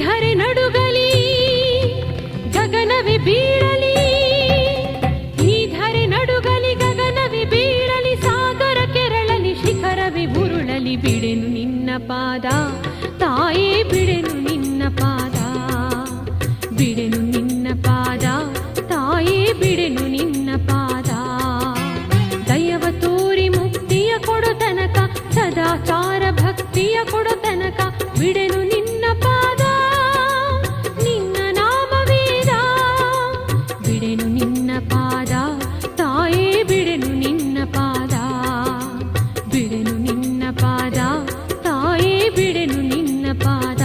ಧರೆ ನಡುಗಲಿ ಗಗನವೇ ಬೀಳಲಿ, ಈ ಧರೆ ನಡುಗಲಿ ಗಗನವೇ ಬೀಳಲಿ, ಸಾಗರ ಕೆರಳಲಿ ಶಿಖರವೇ ಉರುಳಲಿ, ಬಿಡೆನು ನಿನ್ನ ಪಾದ ತಾಯೇ ಬಿಡೆನು ನಿನ್ನ ಪಾದ, ಬಿಡೆನು ನಿನ್ನ ಪಾದ ತಾಯೇ ಬಿಡೆನು ನಿನ್ನ ಪಾದ. ದಯವ ತೋರಿ ಮುಕ್ತಿಯ ಕೊಡು ತನಕ, ಸದಾಚಾರ ಭಕ್ತಿಯ ಕೊಡು ತನಕ, ಬಿಡೆನು ನಿನ್ನ ಪಾದ ನಿನ್ನ ನಾಮವೇದ, ಬಿಡೆನು ನಿನ್ನ ಪಾದ ತಾಯೇ ಬಿಡೆನು ನಿನ್ನ ಪಾದ, ಬಿಡೆನು ನಿನ್ನ ಪಾದ ತಾಯೇ ಬಿಡೆನು ನಿನ್ನ ಪಾದ.